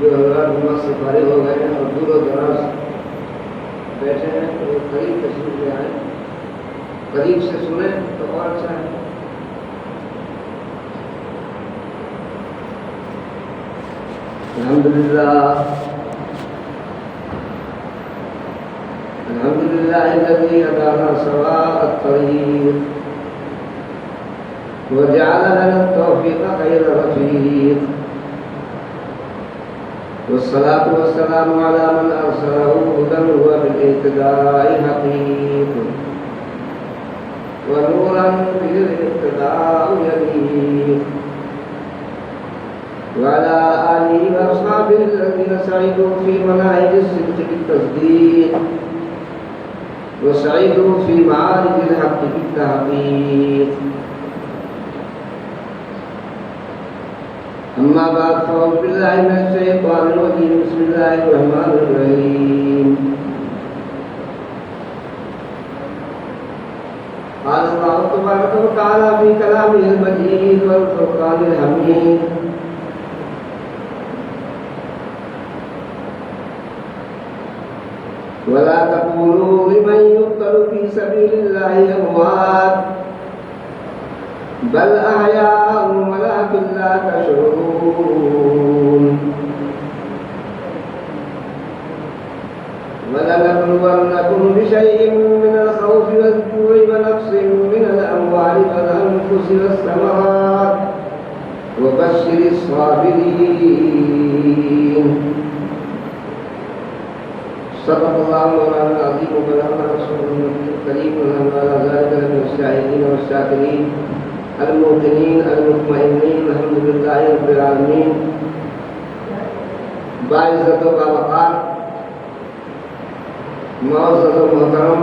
जो हजरात नमाज से फारिग हो गए हैं और दूर दराज बैठे हैं तो वो करीब तशरीफ ले आए, करीब से सुने तो और अच्छा है। अल्हम्दुलिल्लाह अल्हम्दुलिल्लाहिल्लज़ी हदाना सवाअत तरीक़ व जअल लना तौफ़ीक़ ख़ैर रफ़ीक़ वस्सलातु वस्सलामु अला मन अरसलहु हुदन व बिल-इहतिदाइ हक़ीक़ व नूरन बिल-इक़्तिदाइ यलीक़ व अला आलिहि व अस्हाबिहि अल्लज़ीना सइदू फ़ी मनाहिज सिद्क़ बित-तस्दीक़ व सइदू फ़ी मआरिज अल-हक़्क़ बित-तहक़ीक़। अम्मा बाद फ़अऊज़ु बिल्लाहि मिनश शैतानिर रजीम बिस्मिल्लाहिर रहमानिर रहीम। क़ाल अल्लाहु तबारक व तआला फ़ी कलामिहिल मजीद वल फ़ुरक़ानिल हमीद। वला तक़ूलू लिमन युक़्तलु फ़ी सबीलिल्लाहि अमवात बल अहयाउन वलाकिन ला तशऊरून। वलनबलुवन्नकुम बिशैइन मिनल खौफि वल-जू'i व नक़्सिन मिनल अमवालि वल-अनफ़ुसि वस्समरात व बश्शिरिस साबिरीन। सदक़ल्लाहु मौलाना अज़ीम व बलग़ना रसूलुल नबीयुल करीम व नहनु अला ज़ालिका लमिनश शाहिदीन वश-शाकिरीन अल-मुक़िनीन अल-मुतमइन्नीन अल्हम्दुलिल्लाहि रब्बिल आलमीन। बाइज़्ज़त व बावक़ार मुअज़्ज़ज़ व मोहतरम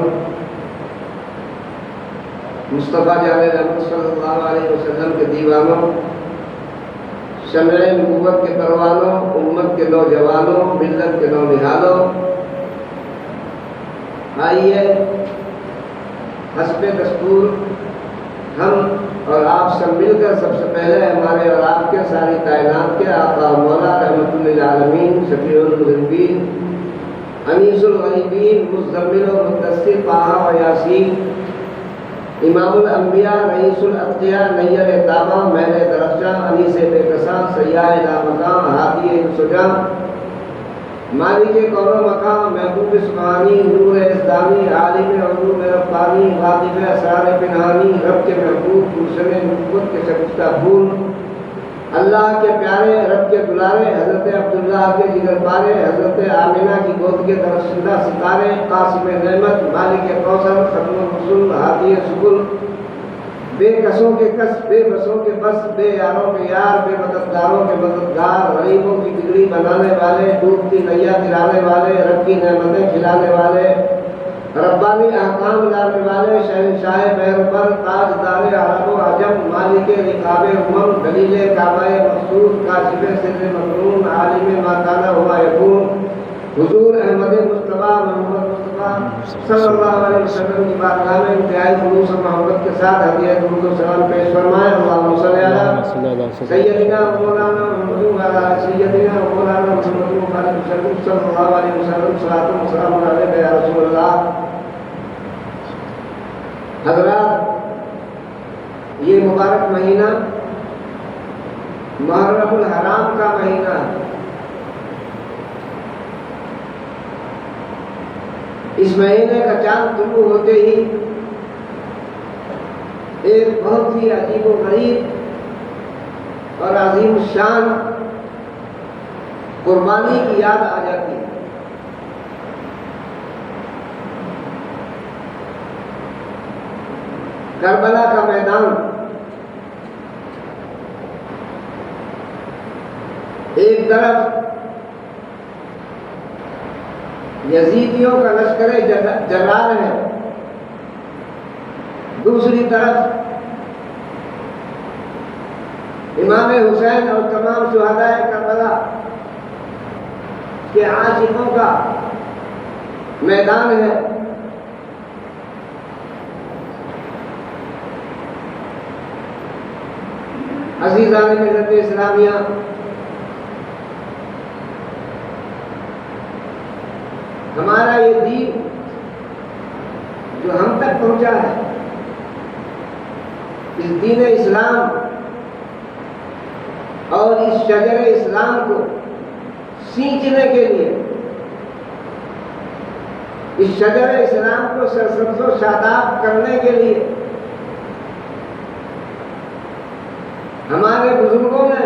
मुस्तफ़ा जाने रहमत सल्लल्लाहु अलैहि वसल्लम के दीवानों, शमए नबुव्वत के परवानों, उम्मत के नौजवानों, मिल्लत के नौनिहालों, आइए हस्बे दस्तूर हम और आप सब मिलकर सबसे पहले हमारे और आपके सारी कायनात के आका मौला रहमतुल लिल आलमीन शफीउल मुज़निबीन अनीसुल गरीबीन मुज़म्मिल व मुद्दस्सिर ताहा व यासीन इमामुल अंबिया रईसुल अत्क़िया नय्यर ताबा महल दरख्शा अनीस बेकसा सय्याह ला मकाम हादी सुजा मालिक कौनो मकाम महबूब सुबहानी नूर इस्लामी आलिम उलूम रब्बानी वाक़िफ़ असरार पिनहानी रब के महबूब गुलशन नबुव्वत के शगुफ्ता फूल अल्लाह के प्यारे रब के दुलारे हज़रत अब्दुल्लाह के जिगर पारे हज़रत आमिना की गोद के दरख्शिंदा सितारे क़ासिम नेमत मालिक कौसर ख़त्मुल रसूल हादी सुबुल बेकसों के कस बेबसों के बस बेयारों के यार बेमददगारों के मददगार गरीबों की बिगड़ी बनाने वाले डूबती नैया दिलाने वाले रब की नेमतें खिलाने वाले रब्बानी अहकाम लाने वाले शहंशाह बैरपर ताजदार अरब व अजम मालिक रिकाब उमम दलील काबाए मक़सूद काशिफ़ सिर्र मकनून आलिम मा काना हुवा यकून हुजूर अहमद मुस्तफ़ा मोहम्मद मुस्तफ़ा सल्लल्लाहु अलैहि वसल्लम की बारगाह में इंतहाई खुलूस और मोहब्बत के साथ हदिया दुरूद और सलाम पेश फरमाएं। अल्लाहुम्मा सल्लि अला सय्यदिना मौलाना मुहम्मद व अला सय्यदिना मौलाना मुहम्मद व अला सल्लल्लाहु अलैहि वसल्लम सलातु व सलाम अलैका या रसूलल्लाह। हज़रात, ये मुबारक महीना मुहर्रमुल हराम का महीना है। इस महीने का चांद तुलू होते ही एक बहुत ही अजीब व गरीब और अजीम शान कुर्बानी की याद आ जाती है। करबला का मैदान एक तरफ यजीदियों का लश्कर जलाल है, दूसरी तरफ इमाम हुसैन और तमाम शुहदाए करबला के आशिकों का मैदान है। अज़ीज़ान मिल्लत इस्लामिया, हमारा ये दीन जो हम तक पहुंचा है, इस दीन इस्लाम और इस शजर इस्लाम को सींचने के लिए, इस शजर इस्लाम को सरसब्ज़ो शादाब करने के लिए हमारे बुजुर्गों ने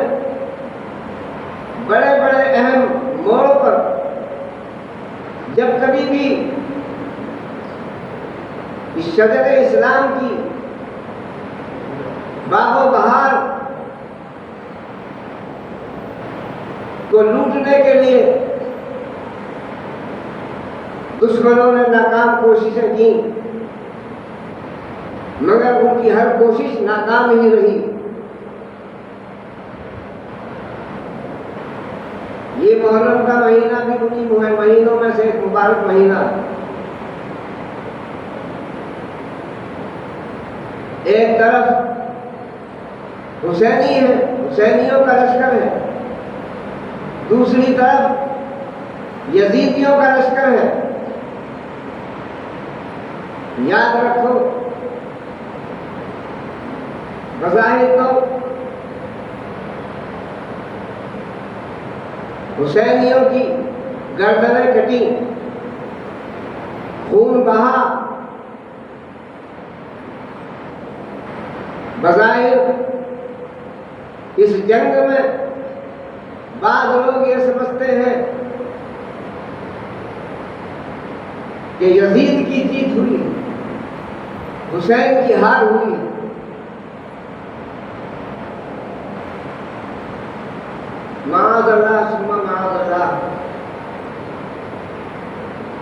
बड़े बड़े अहम मोड़ों पर जब कभी भी इस शजर इस्लाम की बागो बहार को लूटने के लिए दुश्मनों ने नाकाम कोशिशें की, मगर उनकी हर कोशिश नाकाम ही रही। ये मुहर्रम का महीना भी उन्हीं महीनों में से एक मुबारक महीना। एक तरफ हुसैनी है, हुसैनियों का लश्कर है, दूसरी तरफ यजीदियों का लश्कर है। याद रखो, बज़ाहिर तो हुसैनियों की गर्दनें कटी, खून बहा, बज़ाहिर इस जंग में बाद लोग ये समझते हैं कि यजीद की जीत हुई, हुसैन की हार हुई। माअज़ल्लाह सुम्मा माअज़ल्लाह,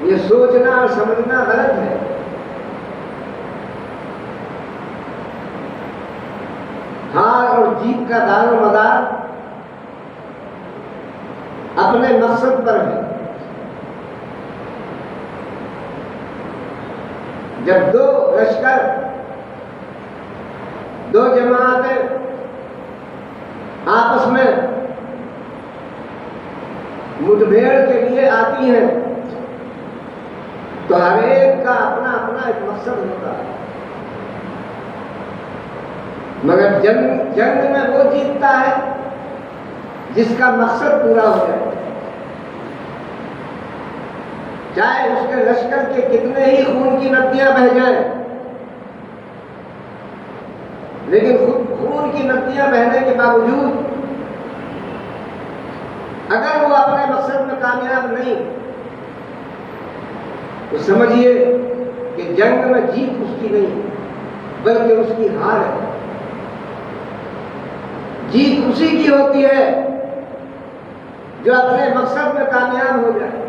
ये सोचना और समझना गलत है। हार और जीत का दारो मदार अपने मकसद पर है। जब दो लश्कर, दो जमातें आपस में मुठभेड़ के लिए आती हैं तो हर एक का अपना अपना एक मकसद होता है, मगर जंग में वो जीतता है जिसका मकसद पूरा हो जाए, चाहे उसके लश्कर के कितने ही खून की नदियां बह जाएं, लेकिन खून की नदियां बहने के बावजूद अगर वो अपने मकसद में कामयाब नहीं तो समझिए कि जंग में जीत उसकी नहीं बल्कि उसकी हार है। जीत उसी की होती है जो अपने मकसद में कामयाब हो जाए।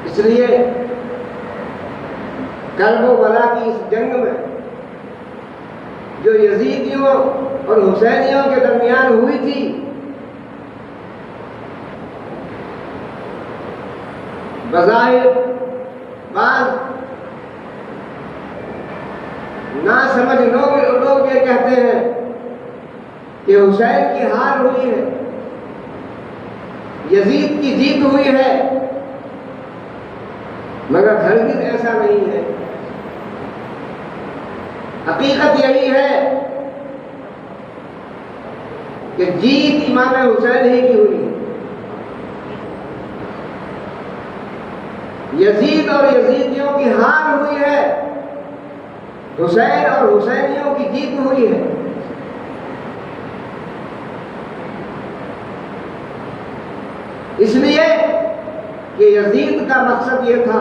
इसलिए करबला की इस जंग में जो यजीदियों और हुसैनियों के दरमियान हुई थी, बज़ाहिर बात ना समझ लोग ये कहते हैं कि हुसैन की हार हुई है, यजीद की जीत हुई है, मगर हरगिज़ ऐसा नहीं है। हकीकत यही है कि जीत इमाम हुसैन ही की हुई है। यजीद और यजीदियों की हार हुई है, हुसैन और हुसैनियों की जीत हुई है। इसलिए कि यजीद का मकसद ये था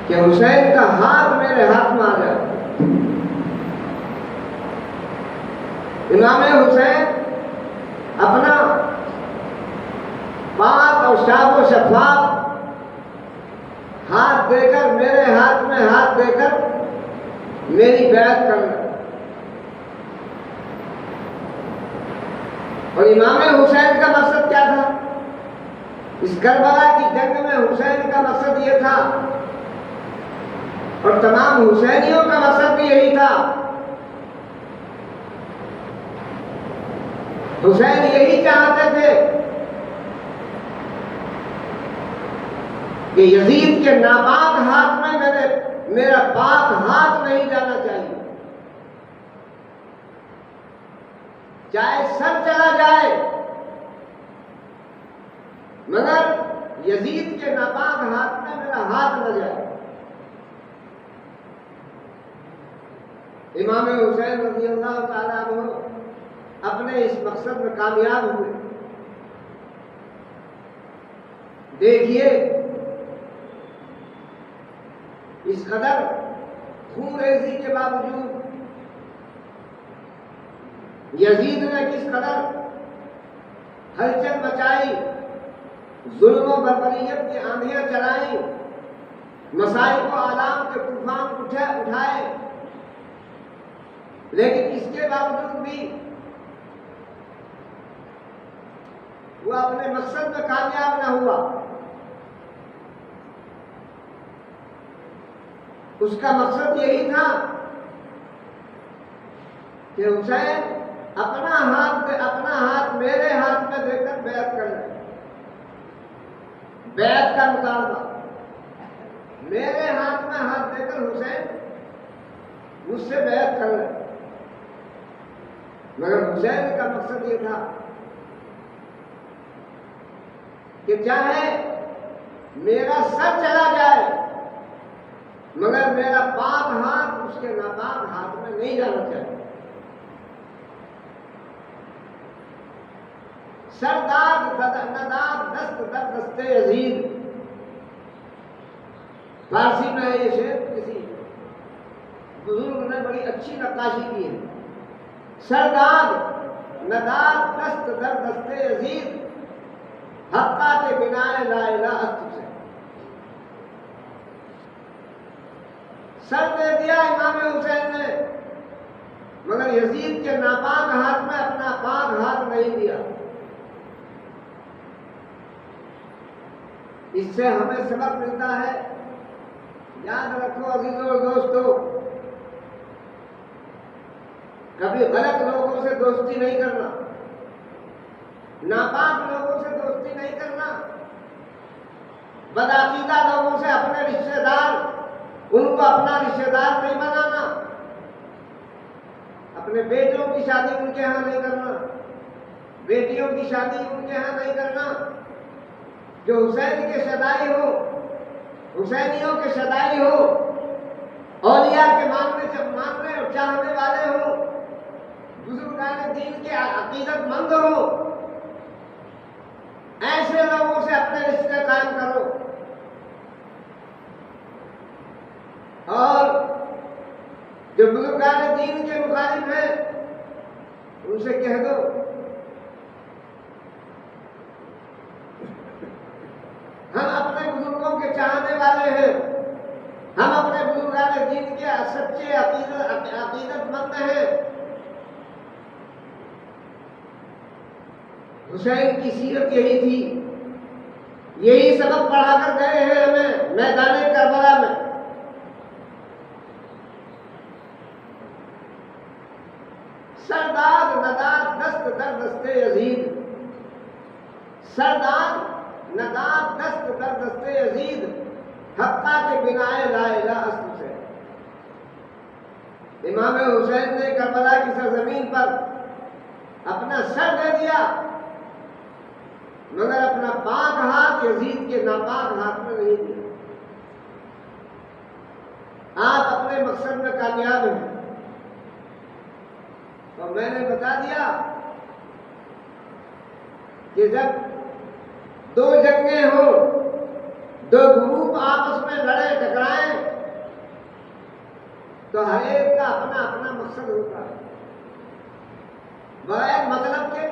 कि हुसैन का हाथ मेरे हाथ में आ जाए। इमाम हुसैन अपना पाक और शाब शफाफ हाथ देकर, मेरे हाथ में हाथ देकर मेरी बैत करना। और इमाम हुसैन का मकसद क्या था? इस करबला की जंग में हुसैन का मकसद ये था और तमाम हुसैनियों का मकसद भी यही था। हुसैन यही चाहते थे कि यजीद के नापाक हाथ में मेरा पाक हाथ नहीं जाना चाहिए, चाहे सर चला जाए मगर यजीद के नापाक हाथ में मेरा हाथ न जाए। इमाम हुसैन रज़ियल्लाहु ताला अन्हु अपने इस मकसद में कामयाब हुए। देखिए इस कदर खून रेजी के बावजूद यजीद ने किस कदर हलचल मचाई, जुल्म और बर्बरियत की आंधियां चलाई, मसाइब को आलाम के तूफान उठाए, लेकिन इसके बावजूद भी वो अपने मकसद में कामयाब न हुआ। उसका मकसद यही था कि हुसैन अपना हाथ मेरे हाथ में देकर बैत कर ले। बैत का मुतालबा, मेरे हाथ में हाथ देकर हुसैन मुझसे बैत कर ले। मगर हुसैन का मकसद ये था कि चाहे मेरा सर चला जाए मगर मेरा पाक हाथ उसके नापाक हाथ में नहीं जाना चाहिए। सरदार नदाद दस्त दर दस्ते यजीद, फारसी में ये शेर किसी बुजुर्ग ने बड़ी अच्छी नक्काशी की है। सरदार नदाद दस्त दर दस्ते यजीद, हक्का के बिनाए ला इलाहा तुझसे। सर दे दिया इमाम हुसैन ने, मगर यजीद के नापाक हाथ में अपना पाक हाथ नहीं दिया। इससे हमें सबक मिलता है। याद रखो अजीजों और दोस्तों, कभी गलत लोगों से दोस्ती नहीं करना, नापाक लोगों से दोस्ती नहीं करना, बदअकीदा लोगों से अपने रिश्तेदार, उनको अपना रिश्तेदार नहीं बनाना, अपने बेटों की शादी उनके यहाँ नहीं करना, बेटियों की शादी उनके यहाँ नहीं करना। जो हुसैन के सदाई हो, हुसैनियों के सदाई हो, औलिया के मानने और चाहने वाले हो, बुजुर्गान दीन के अकीदतमंद हो, ऐसे लोगों से अपने रिश्ते कायम करो। और जो बुजुर्गान दीन के मुखालिफ हैं उनसे कह दो हम अपने बुजुर्गों के चाहने वाले हैं, हम अपने बुजुर्गान दीन के सच्चे अकीदतमंद हैं। हुसैन की सीरत यही थी, यही सबक पढ़ाकर गए हैं हमें मैदान करबला में। सरदार नदाद दस्त दर दस्ते यजीद, सरदार नदाद दस्त दर दस्ते यजीद, हक्का के बिनाए ला इलाहा तुझसे। इमाम हुसैन ने करबला की सरजमीन पर अपना सर दे दिया, मगर अपना पाक हाथ यजीद के नापाक हाथ में नहीं दिया। आप अपने मकसद में कामयाब हैं। और मैंने बता दिया कि जब दो जंगें हो, दो ग्रुप आपस में लड़े टकराए, तो हर एक का अपना अपना मकसद होता है। बगैर मतलब के,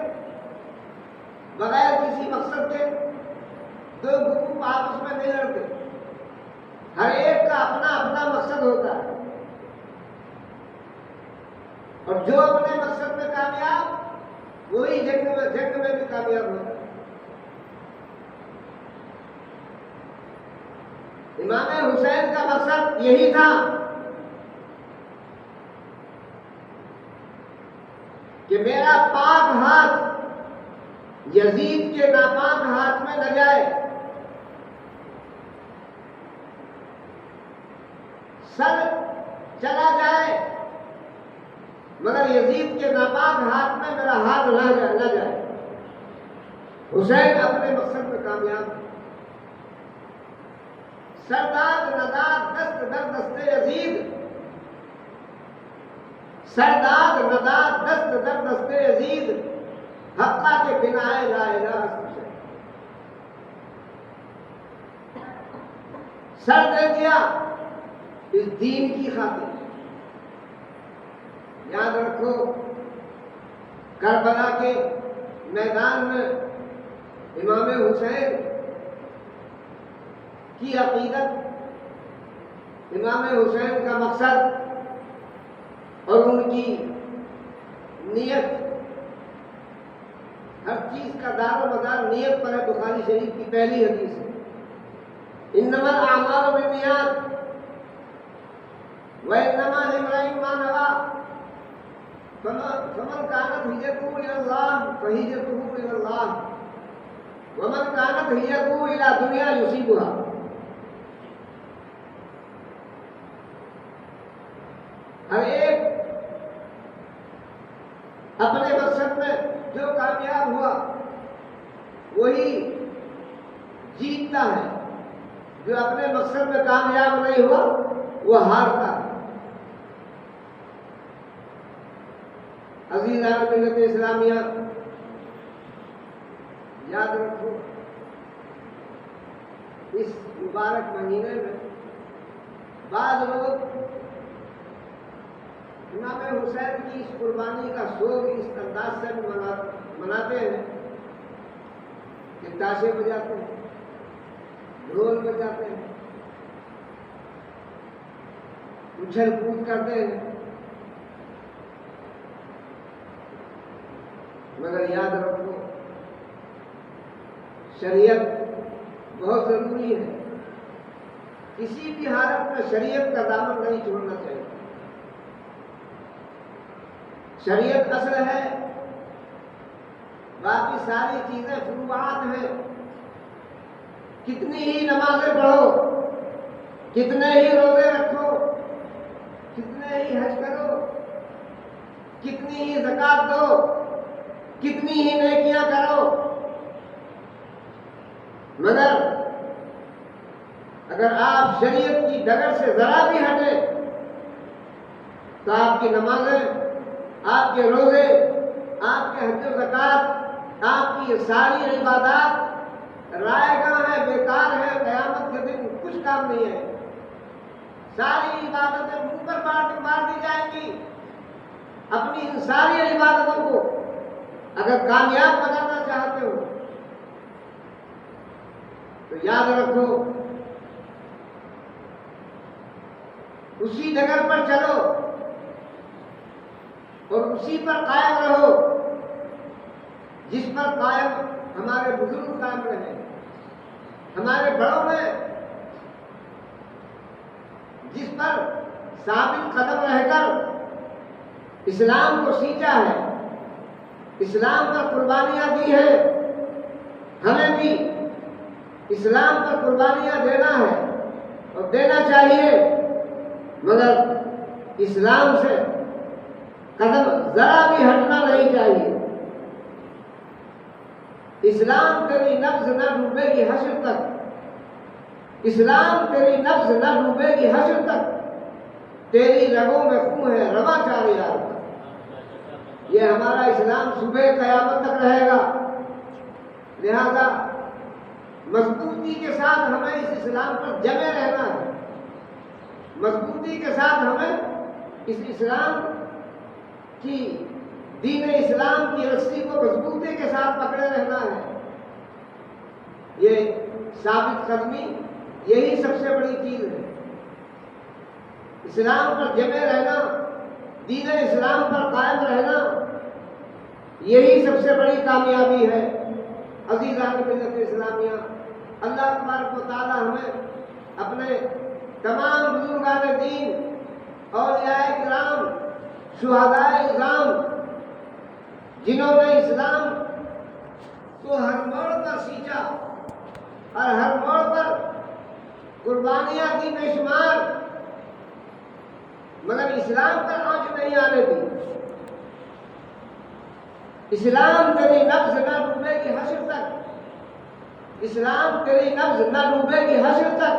बगैर किसी मकसद के दो ग्रुप आपस में नहीं लड़ते। हर एक का अपना अपना मकसद होता है, और जो अपने मकसद में कामयाब वही जंग में भी कामयाब होता है। इमाम हुसैन का मकसद यही था कि मेरा पाक हाथ यजीद के नापाक हाथ में न जाए। सर चला जाए मगर यजीद के नापाक हाथ में मेरा हाथ न जाए। हुसैन अपने मकसद में कामयाब। सरदाद नदाद दस्त दर दस्ते यजीद, सरदाद नदाद दस्त दर दस्ते यजीद, हक्का के बिनाए ला इलाहा हुसैन। सर दे दिया इस दीन की खातिर। याद रखो करबला के मैदान में इमाम हुसैन की अकीदत, इमाम हुसैन का मकसद और उनकी नियत, हर चीज का दारो मदार नियत पर है। बुखारी शरीफ की पहली हदीस है, इन्नमल आमालु बिन्नियात व इन्नमा लिम्रिइन मा नवा फमन कानत हिजरतुहु इलल्लाह फहिजरतुहु इलल्लाह वमन कानत हिजरतुहु इला दुनिया युसीबुहा। हर एक अपने मकसद में जो कामयाब हुआ वही जीतता है, जो अपने मकसद में कामयाब नहीं हुआ वो हारता है। अज़ीज़ान मिल्लत इस्लामिया, याद रखो इस मुबारक महीने में बाद लोग इमाम हुसैन की इस कुर्बानी का शोक इस अंदाज से मनाते हैं कि ताशे बजाते हैं, ढोल बजाते हैं, उछल कूद करते हैं। मगर याद रखो शरीयत बहुत जरूरी है। किसी भी हालत में शरीयत का दामन नहीं छोड़ना चाहिए। शरीयत असल है, बाकी सारी चीजें फुरुआत हैं। कितनी ही नमाजें पढ़ो, कितने ही रोजे रखो, कितने ही हज करो, कितनी ही ज़कात दो, कितनी ही नेकियां करो, मगर अगर आप शरीयत की डगर से जरा भी हटे तो आपकी नमाजें, आपके रोजे, आपके हज ज़कात, आपकी ये सारी इबादत रायगां है, बेकार है, क़यामत के दिन कुछ काम नहीं है। सारी इबादतें मुंह पर मार दी जाएंगी। अपनी इन सारी इबादतों को अगर कामयाब बनाना चाहते हो तो याद रखो उसी डगर पर चलो और उसी पर कायम रहो जिस पर कायम हमारे बुजुर्ग कायम रहे। हमारे बड़ों ने जिस पर साबित कदम रहकर इस्लाम को सींचा है, इस्लाम पर कुर्बानियां दी है, हमें भी इस्लाम पर कुर्बानियां देना है और देना चाहिए। मगर इस्लाम से कदम जरा भी हटना नहीं चाहिए। इस्लाम तेरी नफ्स न डूबेगी हश्र तक, इस्लाम तेरी नफ्स न डूबेगी हश्र तक, तेरी रगों में खून है रवा 4000 का। ये हमारा इस्लाम सुबह क़यामत तक रहेगा। लिहाजा मजबूती के साथ हमें इस इस्लाम पर जमे रहना है। मजबूती के साथ हमें इस इस्लाम की, दीन इस्लाम की रस्सी को मजबूती के साथ पकड़े रहना है। ये साबित कदमी, यही सबसे बड़ी चीज है। इस्लाम पर जमे रहना, दीन इस्लाम पर कायम रहना, यही सबसे बड़ी कामयाबी है। अज़ीज़ान मिल्लत इस्लामिया, अल्लाह तबारक व तआला हमें अपने तमाम बुजुर्गान दीन, औलियाए किराम, शुहदाए इज़ाम, जिन्होंने इस्लाम को हर मोड़ पर सींचा और हर मोड़ पर कुर्बानियां दी बेशुमार, मगर इस्लाम पर आंच नहीं आने दी। इस्लाम तेरी नफ्स न डूबेगी हश्र तक, इस्लाम तेरी नफ्स न डूबेगी हश्र तक,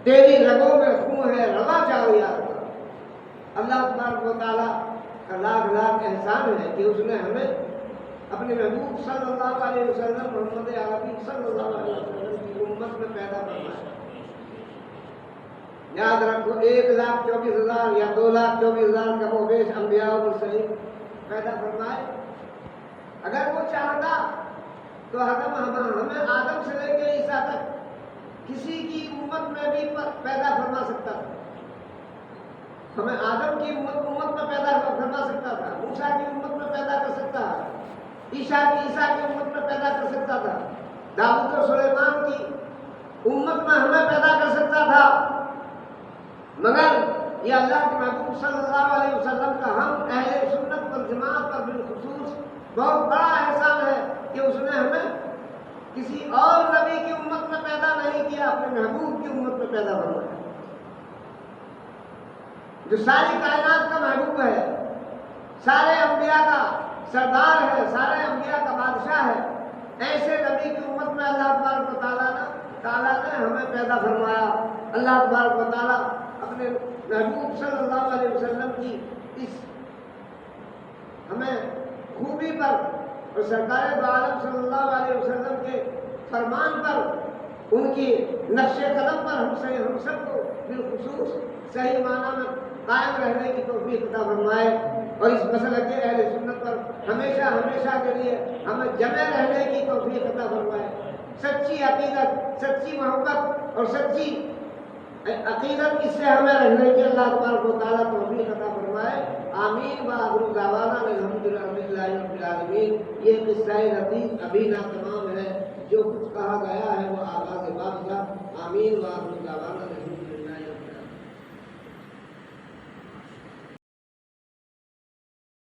तेरी रगों में खून है रवा जाओ यार। अल्लाह तबारक व तआला का लाख लाख एहसान है कि उसने हमें अपने महबूब सल्लल्लाहु अलैहि वसल्लम मोहम्मद अरबी सल्लल्लाहु अलैहि वसल्लम की उम्मत में पैदा फरमाया। याद रखो 1,24,000 या 2,24,000 का मोबेश अंबिया और मुरसलीन पैदा फरमाए। अगर वो चाहता तो हमें आदम से लेकर ईसा तक किसी की उम्मत में भी पैदा फरमा सकता था। हमें आदम की उम्मत में पैदा फरमा सकता था, मूसा की उम्मत में पैदा कर सकता था, ईसा की उम्मत में पैदा कर सकता था, दाऊद और सुलेमान की उम्मत में हमें पैदा कर सकता था। मगर ये अल्लाह के महबूब सल्लल्लाहु अलैहि वसल्लम का हम अहले सुन्नत वल जमात पर बिलखुसूस बहुत बड़ा एहसान है कि उसने हमें किसी और नबी की उम्मत में पैदा नहीं किया, अपने महबूब की उम्मत में पैदा फरमाया, जो सारी कायनात का महबूब है, सारे अंबिया का सरदार है, सारे अंबिया का बादशाह है। ऐसे नबी की उम्मत में अल्लाह तबारक व तआला ने हमें पैदा फरमाया। अल्लाह तबारक व तआला अपने महबूब सल्लल्लाहु अलैहि वसल्लम की इस हमें खूबी पर और सरकार दो आलम सल्लल्लाहु अलैहि वसल्लम के फरमान पर, उनकी नक्शे कदम पर हम सबको बिलखुसूस सही माना में कायम रहने की तौफीक अता फरमाए और इस मसले के अहले सुन्नत पर हमेशा हमेशा के लिए हमें जमे रहने की तौफीक अता फरमाए। सच्ची अकीदत, सच्ची मोहब्बत और सच्ची अकीदत इससे हमें रहने की अल्लाह तबारक व तआला तौफीक अता फरमाए। आमीन व आखिर दावाना अल्हम्दुलिल्लाहि रब्बिल आलमीन। ये किस्सा लतीफ अभी ना तमाम है, जो कुछ कहा गया है वो आगाज़